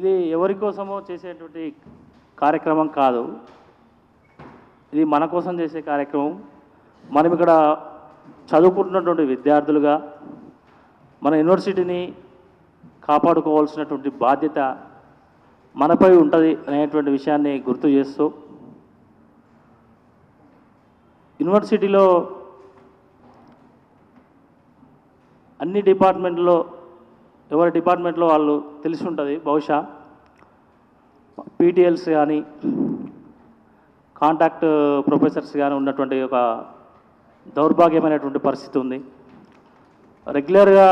ఇది ఎవరి కోసమో చేసేటువంటి కార్యక్రమం కాదు, ఇది మన కోసం చేసే కార్యక్రమం. మనం ఇక్కడ చదువుకుంటున్నటువంటి విద్యార్థులుగా మన యూనివర్సిటీని కాపాడుకోవాల్సినటువంటి బాధ్యత మనపై ఉంటుంది అనేటువంటి విషయాన్ని గుర్తు చేస్తూ, యూనివర్సిటీలో అన్ని డిపార్ట్మెంట్లో ఎవరి డిపార్ట్మెంట్లో వాళ్ళు తెలిసి ఉంటుంది. బహుశా పీటీఎల్స్ కానీ కాంటాక్ట్ ప్రొఫెసర్స్ కానీ ఉన్నటువంటి ఒక దౌర్భాగ్యమైనటువంటి పరిస్థితి ఉంది. రెగ్యులర్గా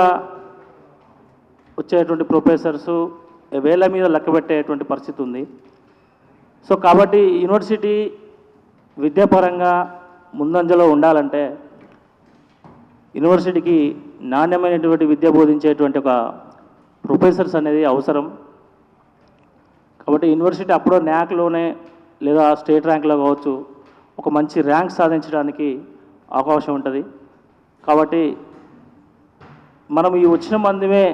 వచ్చేటువంటి ప్రొఫెసర్సు వేల మీద లెక్కబెట్టేటువంటి పరిస్థితి ఉంది. సో కాబట్టి యూనివర్సిటీ విద్యాపరంగా ముందంజలో ఉండాలంటే యూనివర్సిటీకి నాణ్యమైనటువంటి విద్య బోధించేటువంటి ఒక ప్రొఫెసర్స్ అనేది అవసరం. కాబట్టి యూనివర్సిటీ అప్పుడో న్యాక్లోనే లేదా స్టేట్ ర్యాంక్లో కావచ్చు ఒక మంచి ర్యాంక్ సాధించడానికి అవకాశం ఉంటుంది. కాబట్టి మనం ఈ వచ్చిన మందిమే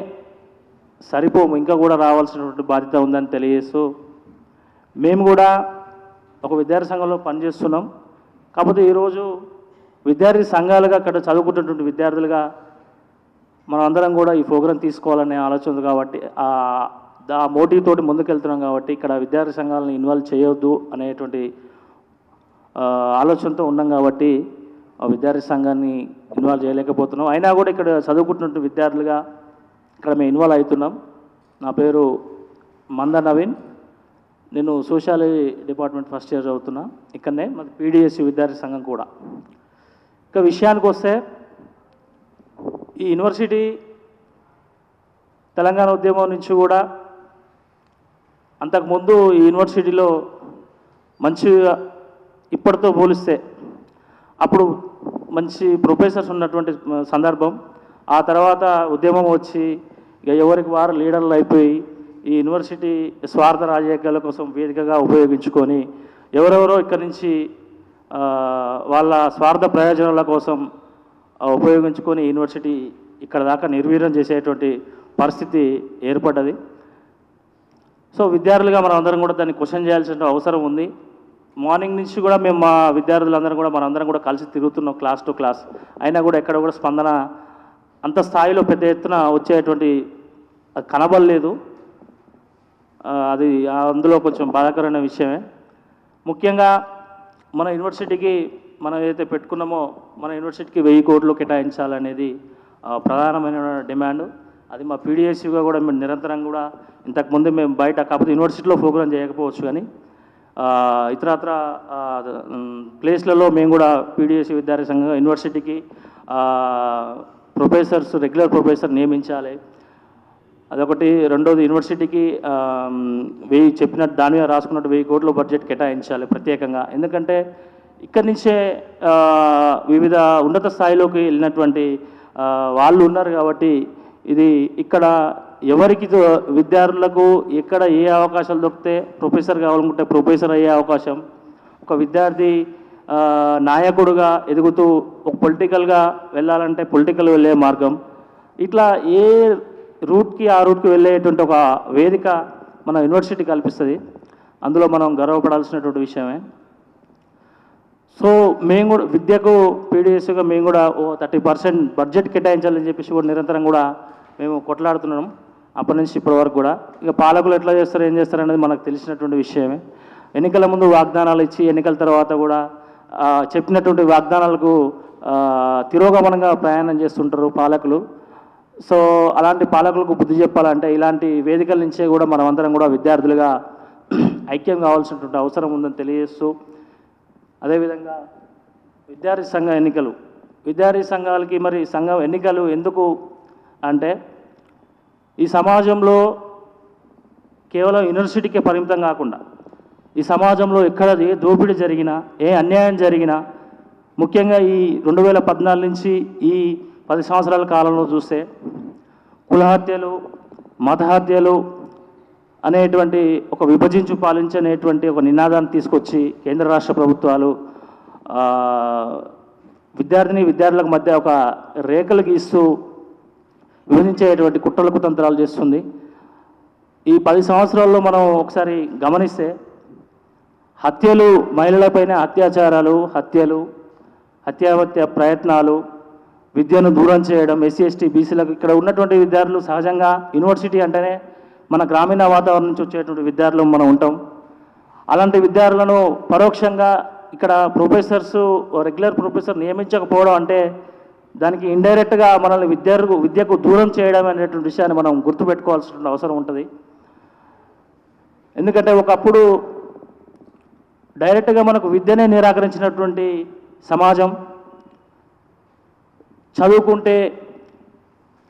సరిపోము, ఇంకా కూడా రావాల్సినటువంటి బాధ్యత ఉందని తెలియజేస్తూ, మేము కూడా ఒక విద్యార్థి సంఘంలో పనిచేస్తున్నాం. కాకపోతే ఈరోజు విద్యార్థి సంఘాలుగా అక్కడ చదువుకుంటున్నటువంటి విద్యార్థులుగా మనం అందరం కూడా ఈ ప్రోగ్రాం తీసుకోవాలనే ఆలోచన ఉంది. కాబట్టి ఆ మోటివ్ తోటి ముందుకెళ్తున్నాం. కాబట్టి ఇక్కడ విద్యార్థి సంఘాలను ఇన్వాల్వ్ చేయొద్దు అనేటువంటి ఆలోచనతో ఉన్నాం. కాబట్టి ఆ విద్యార్థి సంఘాన్ని ఇన్వాల్వ్ చేయలేకపోతున్నాం. అయినా కూడా ఇక్కడ చదువుకుంటున్నటువంటి విద్యార్థులుగా ఇక్కడ మేము ఇన్వాల్వ్ అవుతున్నాం. నా పేరు మంద నవీన్, నేను సోషాలజీ డిపార్ట్మెంట్ ఫస్ట్ ఇయర్ చదువుతున్నా. ఇక్కడనే మాది పీడిఎస్సి విద్యార్థి సంఘం కూడా. ఇక విషయానికి వస్తే, ఈ యూనివర్సిటీ తెలంగాణ ఉద్యమం నుంచి కూడా అంతకుముందు ఈ యూనివర్సిటీలో మంచిగా ఇప్పటితో పోలిస్తే అప్పుడు మంచి ప్రొఫెసర్స్ ఉన్నటువంటి సందర్భం. ఆ తర్వాత ఉద్యమం వచ్చి ఇక ఎవరికి వారు లీడర్లు అయిపోయి ఈ యూనివర్సిటీ స్వార్థ రాజకీయాల కోసం వేదికగా ఉపయోగించుకొని ఎవరెవరో ఇక్కడి నుంచి వాళ్ళ స్వార్థ ప్రయోజనాల కోసం ఉపయోగించుకొని యూనివర్సిటీ ఇక్కడ దాకా నిర్వీర్యం చేసేటువంటి పరిస్థితి ఏర్పడ్డది. సో విద్యార్థులుగా మనం అందరం కూడా దాన్ని క్వశ్చన్ చేయాల్సిన అవసరం ఉంది. మార్నింగ్ నుంచి కూడా మేము మా విద్యార్థులందరం కూడా మనందరం కూడా కలిసి తిరుగుతున్నాం క్లాస్ టు క్లాస్. అయినా కూడా ఎక్కడ కూడా స్పందన అంత స్థాయిలో పెద్ద ఎత్తున వచ్చేటువంటి కనబడలేదు. అది అందులో కొంచెం బాధాకరమైన విషయమే. ముఖ్యంగా మన యూనివర్సిటీకి మనం ఏదైతే పెట్టుకున్నామో మన యూనివర్సిటీకి 1000 కోట్లు కేటాయించాలనేది ప్రధానమైన డిమాండ్. అది మా పీడిఎస్సిగా కూడా మేము నిరంతరం కూడా ఇంతకుముందు మేము బయట కాకపోతే యూనివర్సిటీలో ప్రోగ్రాం చేయకపోవచ్చు, కానీ ఇతరత్ర ప్లేస్లలో మేము కూడా పీడిఎస్సి విద్యార్థి సంఘంగా యూనివర్సిటీకి ప్రొఫెసర్స్ రెగ్యులర్ ప్రొఫెసర్ నియమించాలి. అదొకటి. రెండోది, యూనివర్సిటీకి 1000 చెప్పినట్టు దాని మీద రాసుకున్నట్టు 1000 కోట్ల బడ్జెట్ కేటాయించాలి ప్రత్యేకంగా. ఎందుకంటే ఇక్కడి నుంచే వివిధ ఉన్నత స్థాయిలోకి వెళ్ళినటువంటి వాళ్ళు ఉన్నారు. కాబట్టి ఇది ఇక్కడ ఎవరికి విద్యార్థులకు ఎక్కడ ఏ అవకాశాలు దొరికితే ప్రొఫెసర్ కావాలనుకుంటే ప్రొఫెసర్ అయ్యే అవకాశం, ఒక విద్యార్థి నాయకుడుగా ఎదుగుతూ ఒక పొలిటికల్గా వెళ్ళాలంటే పొలిటికల్ వెళ్ళే మార్గం, ఇట్లా ఏ రూట్కి ఆ రూట్కి వెళ్ళేటువంటి ఒక వేదిక మన యూనివర్సిటీ కల్పిస్తుంది. అందులో మనం గర్వపడాల్సినటువంటి విషయమే. సో మేము కూడా విద్యకు పీడిఎస్గా మేము కూడా 30% బడ్జెట్ కేటాయించాలని చెప్పేసి కూడా నిరంతరం కూడా మేము కొట్లాడుతున్నాం అప్పటి నుంచి ఇప్పటి వరకు కూడా. ఇక పాలకులు ఎట్లా చేస్తారు ఏం చేస్తారు అనేది మనకు తెలిసినటువంటి విషయమే. ఎన్నికల ముందు వాగ్దానాలు ఇచ్చి ఎన్నికల తర్వాత కూడా చెప్పినటువంటి వాగ్దానాలకు తిరోగమనంగా ప్రయాణం చేస్తుంటారు పాలకులు. సో అలాంటి పాలకులకు బుద్ధి చెప్పాలంటే ఇలాంటి వేదికల నుంచే కూడా మనం అందరం కూడా విద్యార్థులుగా ఐక్యం కావాల్సినటువంటి అవసరం ఉందని తెలియజేస్తూ, అదేవిధంగా విద్యార్థి సంఘ ఎన్నికలు, విద్యార్థి సంఘాలకి మరి సంఘం ఎన్నికలు ఎందుకు అంటే ఈ సమాజంలో కేవలం యూనివర్సిటీకే పరిమితం కాకుండా ఈ సమాజంలో ఎక్కడ ఏ దోపిడీ జరిగినా ఏ అన్యాయం జరిగినా, ముఖ్యంగా ఈ 2014 నుంచి ఈ 10 సంవత్సరాల కాలంలో చూస్తే కులహత్యలు, మతహత్యలు అనేటువంటి ఒక విభజించు పాలించనేటువంటి ఒక నినాదాన్ని తీసుకొచ్చి కేంద్ర రాష్ట్ర ప్రభుత్వాలు విద్యార్థులకు మధ్య ఒక రేఖలు గీస్తూ విభజించేటువంటి కుట్రల కుతంత్రాలు చేస్తుంది. ఈ 10 సంవత్సరాల్లో మనం ఒకసారి గమనిస్తే హత్యలు, మహిళలపైన అత్యాచారాలు, హత్యాహత్య ప్రయత్నాలు, విద్యను దూరం చేయడం, ఎస్సీ ఎస్టీ బీసీలకు ఇక్కడ ఉన్నటువంటి విద్యార్థులు సహజంగా యూనివర్సిటీ అంటేనే మన గ్రామీణ వాతావరణం నుంచి వచ్చేటువంటి విద్యార్థులు మనం ఉంటాం. అలాంటి విద్యార్థులను పరోక్షంగా ఇక్కడ రెగ్యులర్ ప్రొఫెసర్ నియమించకపోవడం అంటే దానికి ఇండైరెక్ట్గా మనల్ని విద్యకు దూరం చేయడం అనేటువంటి విషయాన్ని మనం గుర్తుపెట్టుకోవాల్సిన అవసరం ఉంటుంది. ఎందుకంటే ఒకప్పుడు డైరెక్ట్గా మనకు విద్యనే నిరాకరించినటువంటి సమాజం, చదువుకుంటే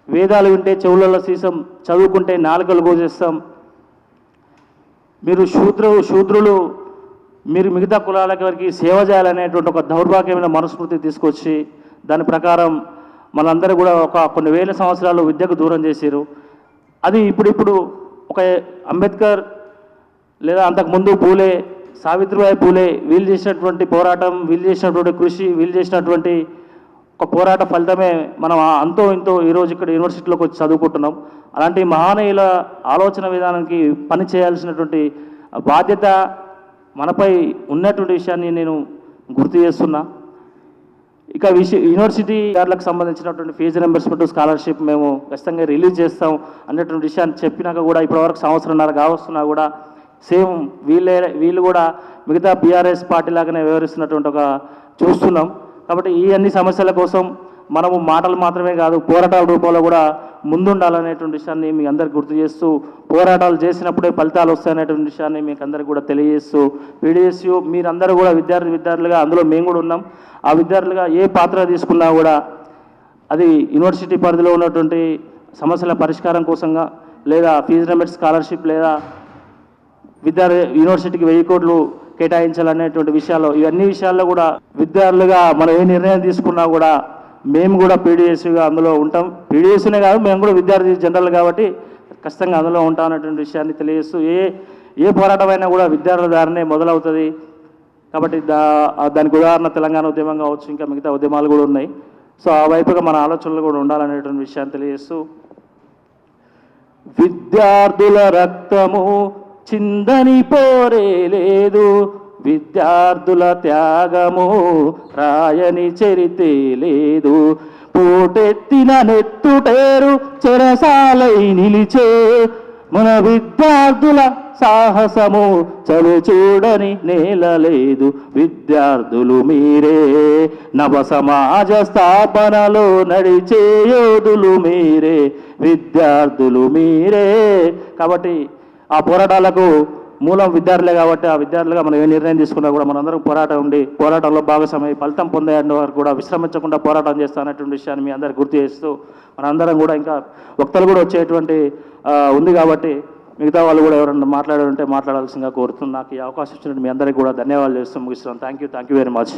వేదాలు వింటే చెవులలో సీసం, చదువుకుంటే నాలుకలు గోచేస్తాం, మీరు శూద్రులు మీరు మిగతా కులాలకి వరకు సేవ చేయాలనేటువంటి ఒక దౌర్భాగ్యమైన మనస్మృతి తీసుకొచ్చి దాని ప్రకారం మనందరూ కూడా కొన్ని వేల సంవత్సరాలు విద్యకు దూరం చేశారు. అది ఇప్పుడు ఒక అంబేద్కర్ లేదా అంతకుముందు పూలే, సావిత్రిబాయి పూలే వీళ్ళు చేసినటువంటి పోరాటం, వీళ్ళు చేసినటువంటి కృషి, వీళ్ళు చేసినటువంటి ఒక పోరాట ఫలితమే మనం అంతో ఇంతో ఈరోజు ఇక్కడ యూనివర్సిటీలోకి వచ్చి చదువుకుంటున్నాం. అలాంటి మహానీయుల ఆలోచన విధానానికి పని చేయాల్సినటువంటి బాధ్యత మనపై ఉన్నటువంటి విషయాన్ని నేను గుర్తు చేస్తున్నా. ఇక యూనివర్సిటీ గార్లకు సంబంధించినటువంటి ఫీజు రింబర్స్మెంట్, స్కాలర్షిప్ మేము ఖచ్చితంగా రిలీజ్ చేస్తాం అన్నటువంటి విషయాన్ని చెప్పినాక కూడా ఇప్పటివరకు సంవత్సరంన్నర కావస్తున్నా కూడా సేమ్ వీళ్ళు కూడా మిగతా బీఆర్ఎస్ పార్టీ లాగానే వ్యవహరిస్తున్నటువంటి ఒక చూస్తున్నాం. కాబట్టి ఈ అన్ని సమస్యల కోసం మనము మాటలు మాత్రమే కాదు, పోరాటాల రూపంలో కూడా ముందుండాలనేటువంటి విషయాన్ని మీ అందరికి గుర్తు చేస్తూ, పోరాటాలు చేసినప్పుడే ఫలితాలు వస్తాయనేటువంటి విషయాన్ని మీకు అందరికీ కూడా తెలియజేస్తూ, పీడిఎస్యు మీరందరూ కూడా విద్యార్థులుగా అందులో మేము కూడా ఉన్నాం. ఆ విద్యార్థులుగా ఏ పాత్ర తీసుకున్నా కూడా అది యూనివర్సిటీ పరిధిలో ఉన్నటువంటి సమస్యల పరిష్కారం కోసంగా, లేదా ఫీజు రింబర్స్మెంట్, స్కాలర్షిప్, లేదా యూనివర్సిటీకి 1000 కోట్లు కేటాయించాలనేటువంటి విషయాల్లో, ఇవన్నీ విషయాల్లో కూడా విద్యార్థులుగా మనం ఏ నిర్ణయం తీసుకున్నా కూడా మేము కూడా పీడిఎస్యుగా అందులో ఉంటాం. పీడిఎస్యునే కాదు, మేము కూడా విద్యార్థి జనరల్ కాబట్టి ఖచ్చితంగా అందులో ఉంటాం అనేటువంటి విషయాన్ని తెలియజేస్తూ, ఏ పోరాటమైనా కూడా విద్యార్థుల ద్వారానే మొదలవుతుంది. కాబట్టి దానికి ఉదాహరణ తెలంగాణ ఉద్యమం కావచ్చు, ఇంకా మిగతా ఉద్యమాలు కూడా ఉన్నాయి. సో ఆ వైపుగా మన ఆలోచనలు కూడా ఉండాలనేటువంటి విషయాన్ని తెలియజేస్తూ, విద్యార్థుల రక్తము చిందని పోరే లేదు, విద్యార్థుల త్యాగము రాయని చరితే లేదు, పోటెత్తిన నెత్తుటేరు చెరసాలై నిలిచే మన విద్యార్థుల సాహసము చలు చూడని నేల లేదు. విద్యార్థులు మీరే నవ సమాజ స్థాపనలో నడిచే యోధులు మీరే, విద్యార్థులు మీరే. కాబట్టి ఆ పోరాటాలకు మూలం విద్యార్థులే కాబట్టి ఆ విద్యార్థులుగా మనం ఏ నిర్ణయం తీసుకున్నా కూడా మనందరం పోరాటంలో భాగస్వామి ఫలితం పొందే వారు కూడా విశ్రమించకుండా పోరాటం చేస్తానటువంటి విషయాన్ని మీ అందరికి గుర్తు చేస్తూ, మనందరం కూడా ఇంకా వక్తలు కూడా వచ్చేటువంటి ఉంది కాబట్టి మిగతా వాళ్ళు కూడా ఎవరైనా మాట్లాడాలంటే మాట్లాడాల్సిందిగా కోరుతున్నాను. నాకు ఈ అవకాశం ఇచ్చినట్టు మీ అందరికీ కూడా ధన్యవాదాలు చేస్తూ ముగిస్తున్నాను. Thank you very much.